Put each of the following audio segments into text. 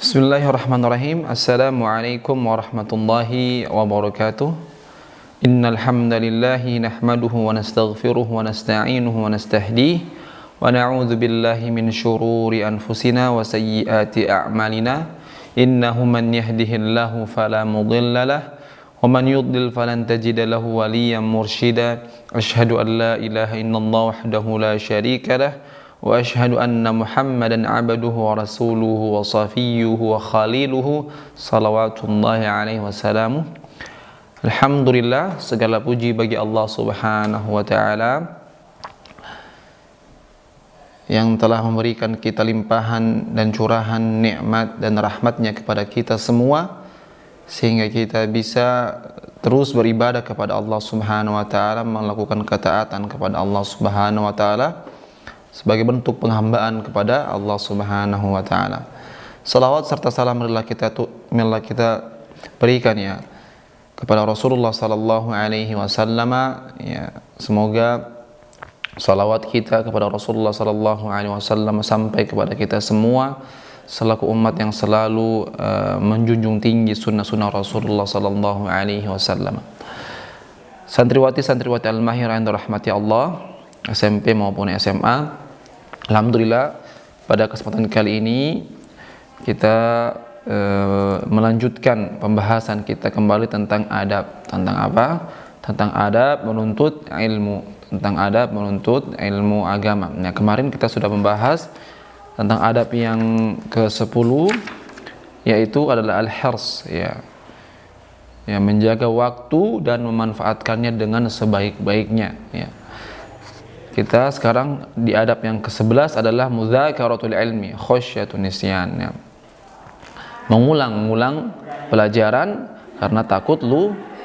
Bismillahirrahmanirrahim. Assalamualaikum warahmatullahi wabarakatuh. Innal hamdalillahi nahmaduhu wa nastaghfiruhu wa nasta'inuhu wa nastahdihi wa na'udzu billahi min syururi anfusina wa sayyiati a'malina. Innahu man yahdihillahu fala mudilla lahu wa man yudlil falan tajida lahu waliyyan mursyida. Asyhadu an la ilaha illallah wahdahu la syarika lahu wa asyhadu anna Muhammadan abduhu wa rasuluhu wa safiyyuhu wa khaliluhu salawatullahi alaihi wasallamu. Alhamdulillah, segala puji bagi Allah Subhanahu wa taala yang telah memberikan kita limpahan dan curahan nikmat dan rahmatnya kepada kita semua, sehingga kita bisa terus beribadah kepada Allah Subhanahu wa taala, melakukan ketaatan kepada Allah Subhanahu wa taala sebagai bentuk penghambaan kepada Allah Subhanahu wa taala. Salawat serta salam adalah kita berikan ya kepada Rasulullah sallallahu alaihi wasallam ya. Semoga salawat kita kepada Rasulullah sallallahu alaihi wasallam sampai kepada kita semua selaku umat yang selalu menjunjung tinggi sunnah-sunnah Rasulullah sallallahu alaihi wasallam. Santriwati Al-Mahirah yang dirahmati Allah, SMP maupun SMA, alhamdulillah pada kesempatan kali ini kita melanjutkan pembahasan kita kembali tentang adab. Tentang apa? Tentang adab menuntut ilmu, tentang adab menuntut ilmu agama. Nah, kemarin kita sudah membahas tentang adab yang ke-10, yaitu adalah al-hirs ya. Ya, menjaga waktu dan memanfaatkannya dengan sebaik-baiknya ya. Kita sekarang di adab yang ke-11 adalah mudzakaratul ilmi khasyatun nisyan ya. Mengulang-ulang pelajaran karena takut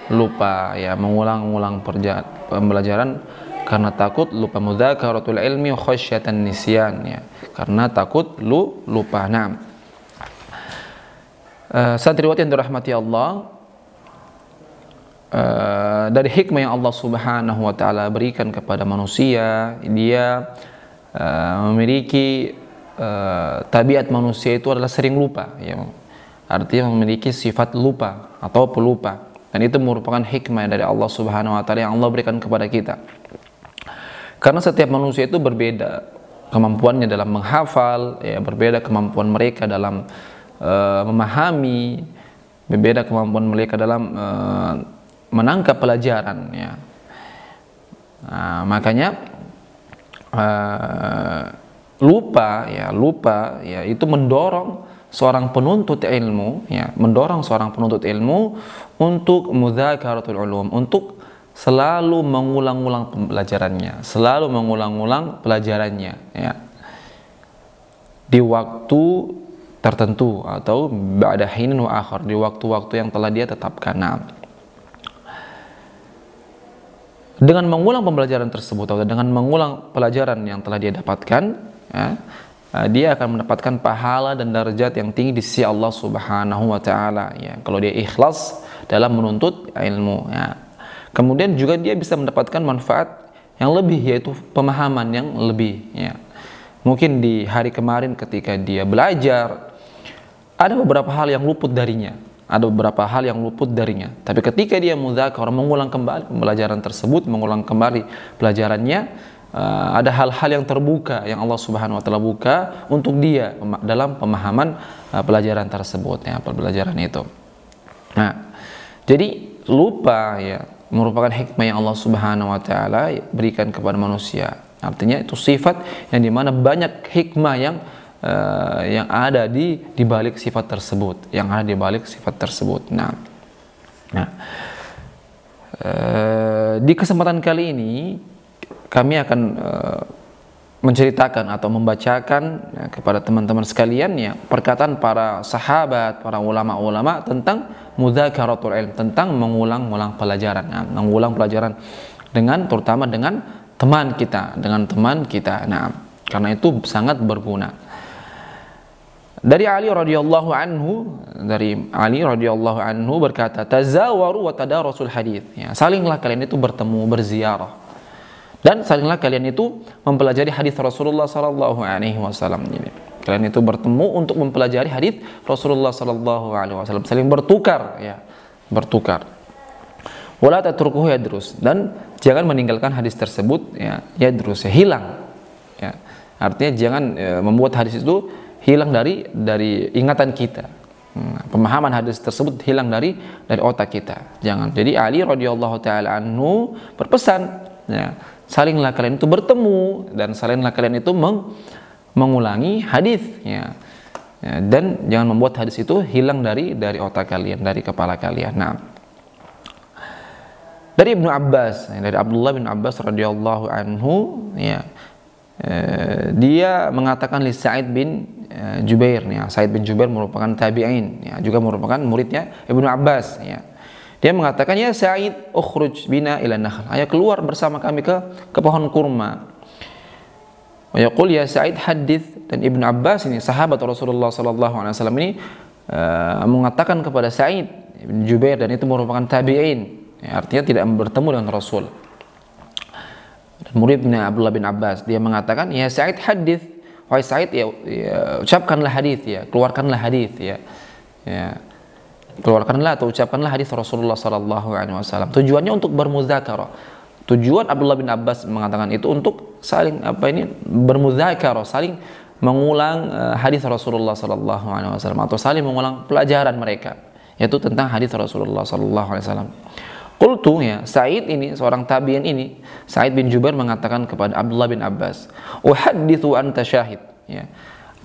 lupa ya. Mengulang-ulang pembelajaran karena takut lupa. Mudzakaratul ilmi khasyatan nisyan ya, karena takut lupa. Nah, santriwati yang dirahmati Allah, dari hikmah yang Allah Subhanahu wa taala berikan kepada manusia, dia memiliki tabiat manusia itu adalah sering lupa ya. Artinya memiliki sifat lupa atau pelupa, dan itu merupakan hikmah dari Allah Subhanahu wa taala yang Allah berikan kepada kita. Karena setiap manusia itu berbeda kemampuannya dalam menghafal ya, berbeda kemampuan mereka dalam memahami, berbeda kemampuan mereka dalam menangkap pelajaran ya. Nah, makanya lupa ya itu mendorong seorang penuntut ilmu ya, mendorong seorang penuntut ilmu untuk mudzakaratul ulum, untuk selalu mengulang-ulang pembelajarannya, selalu mengulang-ulang pelajarannya ya, di waktu tertentu atau ba'da hinin wa akhar, di waktu-waktu yang telah dia tetapkan. Nah, dengan mengulang pembelajaran tersebut atau dengan mengulang pelajaran yang telah dia dapatkan ya, dia akan mendapatkan pahala dan derajat yang tinggi di sisi Allah Subhanahu wa taala ya, kalau dia ikhlas dalam menuntut ilmu ya. Kemudian juga dia bisa mendapatkan manfaat yang lebih, yaitu pemahaman yang lebih ya. Mungkin di hari kemarin ketika dia belajar ada beberapa hal yang luput darinya, tapi ketika dia mudzakar, mengulang kembali pembelajaran tersebut, mengulang kembali pelajarannya, ada hal-hal yang terbuka yang Allah Subhanahu wa taala buka untuk dia dalam pemahaman pelajaran tersebut ya, pembelajaran itu. Nah, jadi lupa ya merupakan hikmah yang Allah Subhanahu wa taala berikan kepada manusia. Artinya itu sifat yang dimana banyak hikmah yang ada di balik sifat tersebut, Nah, di kesempatan kali ini kami akan menceritakan atau membacakan ya, kepada teman-teman sekalian ya, perkataan para sahabat, para ulama-ulama tentang mudzakaratul ilm, tentang mengulang-ulang pelajaran. Nah, mengulang pelajaran terutama dengan teman kita. Nah, karena itu sangat berguna. Dari Ali radhiyallahu anhu berkata, tazawaru wa tadarasul hadits ya, salinglah kalian itu bertemu, berziarah, dan salinglah kalian itu mempelajari hadis Rasulullah sallallahu alaihi wasallam. Kalian itu bertemu untuk mempelajari hadis Rasulullah sallallahu alaihi wasallam, saling bertukar ya, bertukar. Wala tatrukuhu yadrus, dan jangan meninggalkan hadis tersebut ya, yadrus ya, hilang. Ya. Artinya jangan membuat hadis itu hilang dari ingatan kita. Pemahaman hadis tersebut hilang dari otak kita. Jangan. Jadi Ali radhiyallahu taala anhu berpesan ya, salinglah kalian itu bertemu dan salinglah kalian itu mengulangi hadis ya. Ya, dan jangan membuat hadis itu hilang dari otak kalian, dari kepala kalian. Nah, dari Ibnu Abbas, dari Abdullah bin Abbas radhiyallahu anhu ya, dia mengatakan li Sa'id bin Jubair ya. Sa'id bin Jubair merupakan tabi'in ya, juga merupakan muridnya Ibnu Abbas ya. Dia mengatakan, ya Sa'id, ukhruj bina ila nakhl, ayo keluar bersama kami ke pohon kurma. Wa yaqul ya Sa'id hadits, dan Ibnu Abbas ini sahabat Rasulullah sallallahu alaihi wasallam ini mengatakan kepada Sa'id bin Jubair, dan itu merupakan tabi'in ya, artinya tidak bertemu dengan Rasul. Dan muridnya Abdullah bin Abbas, dia mengatakan, ya Sa'id hadits, wahai Sa'id ya, ucapkanlah hadis ya, keluarkanlah hadis ya. Ya. Keluarkanlah atau ucapkanlah hadis Rasulullah sallallahu alaihi wasallam. Tujuannya untuk bermuzakarah. Tujuan Abdullah bin Abbas mengatakan itu untuk saling bermuzakarah, saling mengulang hadis Rasulullah sallallahu alaihi wasallam, atau saling mengulang pelajaran mereka, yaitu tentang hadis Rasulullah sallallahu alaihi wasallam. Qultu ya, Sa'id ini, seorang tabi'in ini, Sa'id bin Jubair mengatakan kepada Abdullah bin Abbas, "Uhadditsu anta syahid." Ya.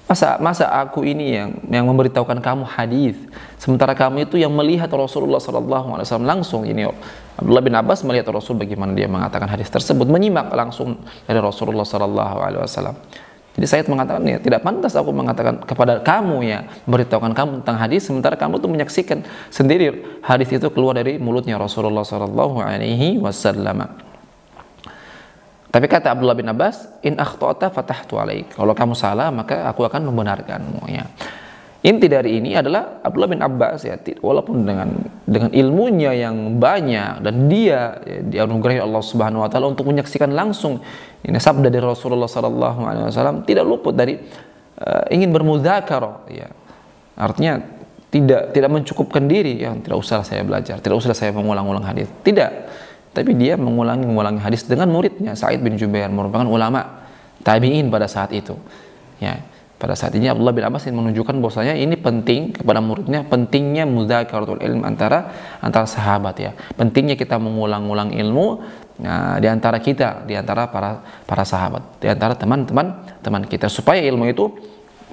Masa aku ini yang memberitahukan kamu hadis, sementara kamu itu yang melihat Rasulullah sallallahu alaihi wasallam langsung. Ini Abdullah bin Abbas melihat Rasul bagaimana dia mengatakan hadis tersebut, menyimak langsung dari Rasulullah sallallahu alaihi wasallam. Jadi Sa'id mengatakan, ya tidak pantas aku mengatakan kepada kamu ya, memberitahukan kamu tentang hadis, sementara kamu tuh menyaksikan sendiri hadis itu keluar dari mulutnya Rasulullah sallallahu alaihi wasallam. Tapi kata Abdullah bin Abbas, in akhta'ta fatahtu alaik. Kalau kamu salah, maka aku akan membenarkanmu ya. Inti dari ini adalah Abdullah bin Abbas ya, walaupun dengan ilmunya yang banyak, dan dia ya, dianugerahi Allah Subhanahu wa taala untuk menyaksikan langsung ini sabda dari Rasulullah sallallahu alaihi wasallam, tidak luput dari ingin bermudzakarah ya. Artinya tidak mencukupkan diri yang tidak usah saya belajar, tidak usah saya mengulang-ulang hadis. Tidak. Tapi dia mengulangi hadis dengan muridnya Sa'id bin Jubair, merupakan ulama tabi'in pada saat itu. Ya, pada saat ini Abdullah bin Abbas menunjukkan bahwasanya ini penting kepada muridnya, pentingnya mudzakaratul ilm antara sahabat ya. Pentingnya kita mengulang-ulang ilmu di antara kita, di antara para sahabat, di antara teman-teman kita, supaya ilmu itu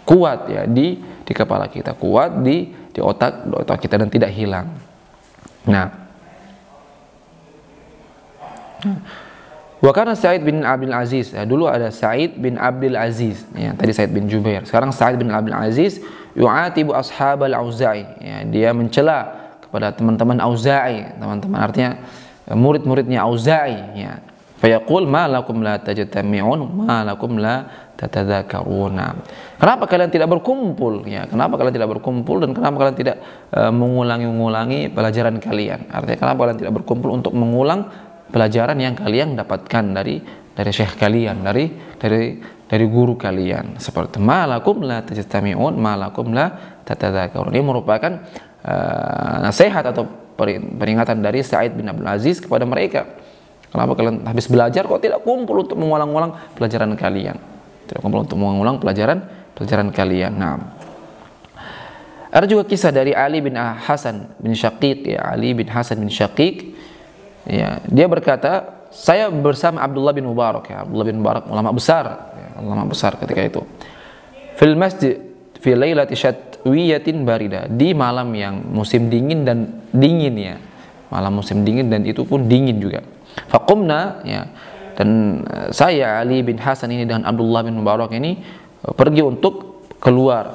kuat ya di kepala kita, kuat di otak kita dan tidak hilang. Nah, wa kana Sa'id bin Abdul Aziz ya, dulu ada Sa'id bin Abdul Aziz ya, tadi Sa'id bin Jubair, sekarang Sa'id bin Abdul Aziz yu'atibu ashabal Auza'i ya, dia mencela kepada teman-teman Auza'i, teman-teman artinya murid-muridnya Auza'i ya. Fa yaqul ma lakum la tajtami'un ma lakum la tatadzakaruna. Kenapa kalian tidak berkumpul ya? Kenapa kalian tidak berkumpul, dan kenapa kalian tidak mengulangi pelajaran kalian? Artinya kenapa kalian tidak berkumpul untuk mengulang pelajaran yang kalian dapatkan dari syekh kalian, dari guru kalian. Seperti malakum la tajtami'un malakum la tatadzakarun. Ini merupakan nasihat atau peringatan dari Sa'id bin Abdul Aziz kepada mereka. Kenapa kalian habis belajar kok tidak kumpul untuk mengulang-ulang pelajaran kalian? Tidak kumpul untuk mengulang pelajaran kalian. Nah, ada juga kisah dari Ali bin Hasan bin Syaqiq ya, Ali bin Hasan bin Syaqiq. Ya, dia berkata, saya bersama Abdullah bin Mubarak ya, Abdullah bin Mubarak ulama besar ketika itu. Fil masjid fi lailati syatwiyatin barida, di malam yang musim dingin ya. Malam musim dingin dan itu pun dingin juga. Faqumna ya, dan saya Ali bin Hasan ini dengan Abdullah bin Mubarak ini pergi untuk keluar.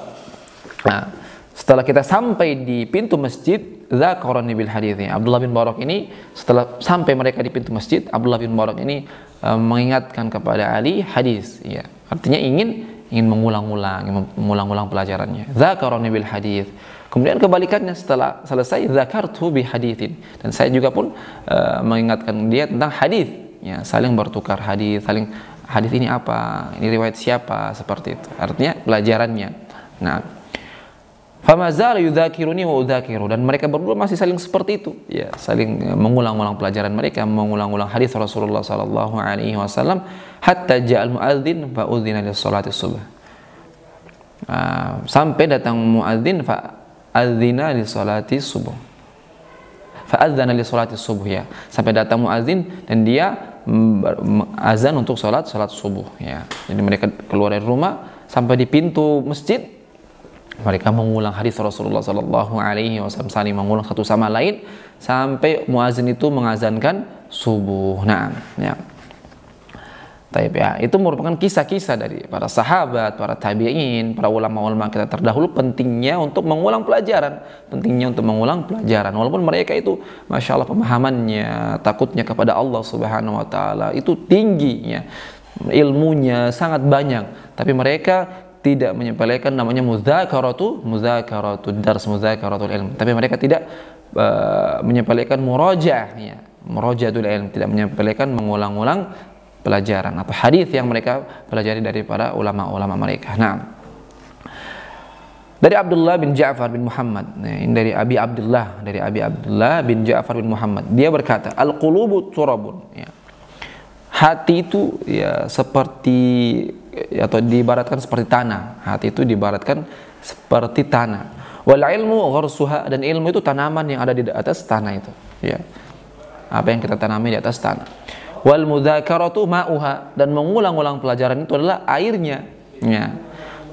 Nah, setelah kita sampai di pintu masjid, dzakarani bil hadits. Abdullah bin Mubarak ini setelah sampai mereka di pintu masjid, Abdullah bin Mubarak ini mengingatkan kepada Ali hadis ya. Artinya ingin mengulang-ulang pelajarannya. Dzakarani bil hadits. Kemudian kebalikannya, setelah selesai dzakartu bi haditsin, dan saya juga pun mengingatkan dia tentang hadis ya, saling bertukar hadis, saling hadis ini apa, ini riwayat siapa, seperti itu. Artinya pelajarannya. Nah, fama zala yudzakiruni wa udzakiru, dan mereka berdua masih saling seperti itu, ya, saling mengulang-ulang pelajaran mereka, mengulang-ulang hadis Rasulullah sallallahu alaihi wasallam hatta ja'al muadzin fa udzina lis salati subuh. Sampai datang muadzin fa adzina lis salati subuh. Fa adzana lis salati subuh, ya. Sampai datang muadzin dan dia azan untuk salat subuh, ya. Jadi mereka keluar dari rumah sampai di pintu masjid, mereka mengulang hadis Rasulullah sallallahu alaihi wasallam, saling mengulang satu sama lain sampai muazin itu mengazankan subuh. Nah, ya. Taib, ya. Itu merupakan kisah-kisah dari para sahabat, para tabi'in, para ulama-ulama kita terdahulu, pentingnya untuk mengulang pelajaran, walaupun mereka itu masya Allah pemahamannya, takutnya kepada Allah Subhanahu wa taala itu tingginya, ilmunya sangat banyak, tapi mereka tidak menyepelekan namanya mudzakaratu dars, mudzakaratul ilm, tapi mereka tidak menyepelekan murajaah, ya, murajaatul ilm, tidak menyepelekan mengulang-ulang pelajaran atau hadis yang mereka pelajari dari para ulama-ulama mereka. Nah, dari Abdullah bin Ja'far bin Muhammad, ini dari Abi Abdullah bin Ja'far bin Muhammad, dia berkata, al-qulubu turabun, ya. Hati itu, ya, seperti, atau diibaratkan seperti tanah. Hati itu diibaratkan seperti tanah. Wal ilmu gharsuha, dan ilmu itu tanaman yang ada di atas tanah itu, ya. Apa yang kita tanami di atas tanah. Wal mudzakaratu ma'uha, dan mengulang-ulang pelajaran itu adalah airnya, ya.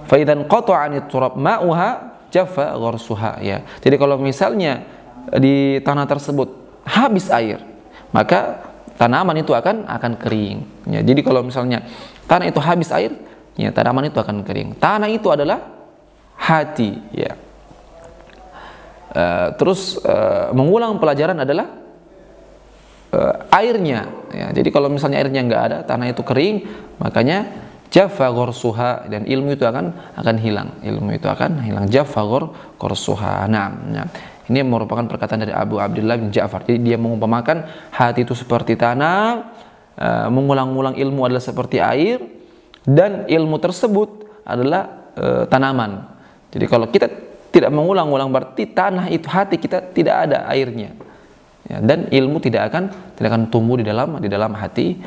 Fa idzan qata'anit turab ma'uha jaffa gharsuha, ya. Jadi kalau misalnya di tanah tersebut habis air, maka tanaman itu akan kering, ya. Jadi kalau misalnya tanah itu habis air, ya, tanaman itu akan kering. Tanah itu adalah hati, ya. Mengulang pelajaran adalah airnya, ya. Jadi kalau misalnya airnya nggak ada, tanah itu kering, makanya jaffa gharsuha, dan ilmu itu akan hilang. Jaffa gharsuha. Nah, ini merupakan perkataan dari Abu Abdullah bin Ja'far. Jadi dia mengumpamakan hati itu seperti tanah, mengulang-ulang ilmu adalah seperti air, dan ilmu tersebut adalah tanaman. Jadi kalau kita tidak mengulang-ulang, berarti tanah itu, hati kita tidak ada airnya, ya, dan ilmu tidak akan tumbuh di dalam hati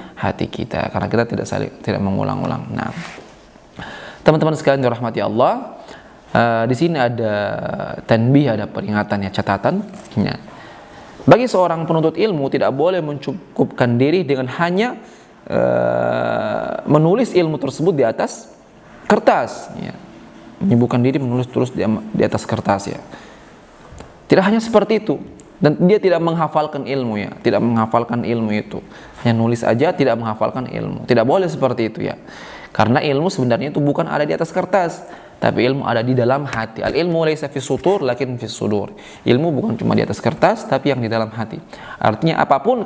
kita, karena kita tidak mengulang-ulang. Nah, teman-teman sekalian dirahmati Allah, di sini ada tanbih, ada peringatan, ya, catatan, ya. Bagi seorang penuntut ilmu tidak boleh mencukupkan diri dengan hanya menulis ilmu tersebut di atas kertas, ya. Menyibukkan diri menulis terus di atas kertas, ya. Tidak hanya seperti itu. Dan dia tidak menghafalkan ilmu, ya, tidak menghafalkan ilmu itu, hanya nulis aja, tidak menghafalkan ilmu. Tidak boleh seperti itu, ya, karena ilmu sebenarnya itu bukan ada di atas kertas, tapi ilmu ada di dalam hati. Al ilmu laisa fis sutur lakin fis sudur. Ilmu bukan cuma di atas kertas, tapi yang di dalam hati. Artinya apapun,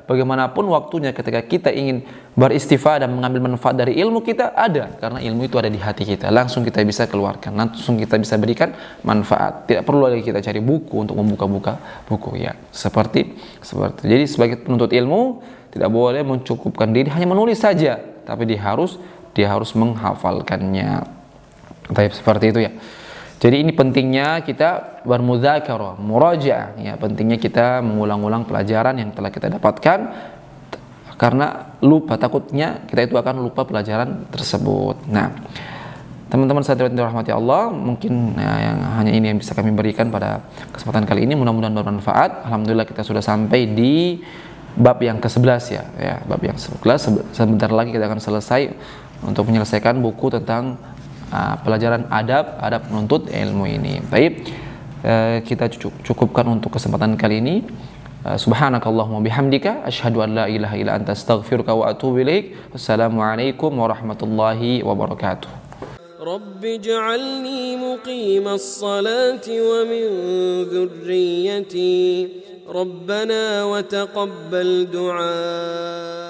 bagaimanapun waktunya, ketika kita ingin beristifadah dan mengambil manfaat dari ilmu kita, ada, karena ilmu itu ada di hati kita, langsung kita bisa keluarkan, langsung kita bisa berikan manfaat. Tidak perlu lagi kita cari buku untuk membuka-buka buku, ya. Seperti jadi sebagai penuntut ilmu tidak boleh mencukupkan diri hanya menulis saja, tapi dia harus menghafalkannya. Tapi seperti itu, ya. Jadi ini pentingnya kita bermudzakarah, murajaah, ya, pentingnya kita mengulang-ulang pelajaran yang telah kita dapatkan, karena takutnya kita itu akan lupa pelajaran tersebut. Nah, teman-teman saudara yang dirahmati Allah, mungkin, ya, yang hanya ini yang bisa kami berikan pada kesempatan kali ini, mudah-mudahan bermanfaat. Alhamdulillah kita sudah sampai di bab yang ke-11, ya, bab yang ke-11. Sebentar lagi kita akan selesai untuk menyelesaikan buku tentang pelajaran adab menuntut ilmu ini. Baik, kita cukupkan untuk kesempatan kali ini. Subhanakallahumma bihamdika asyhadu an la ilaha illa anta astaghfiruka wa atubu ilaik. Wassalamualaikum warahmatullahi wabarakatuh. رب اجعلني مقيم الصلاة ومن ذريتي ربنا وتقبل دعاء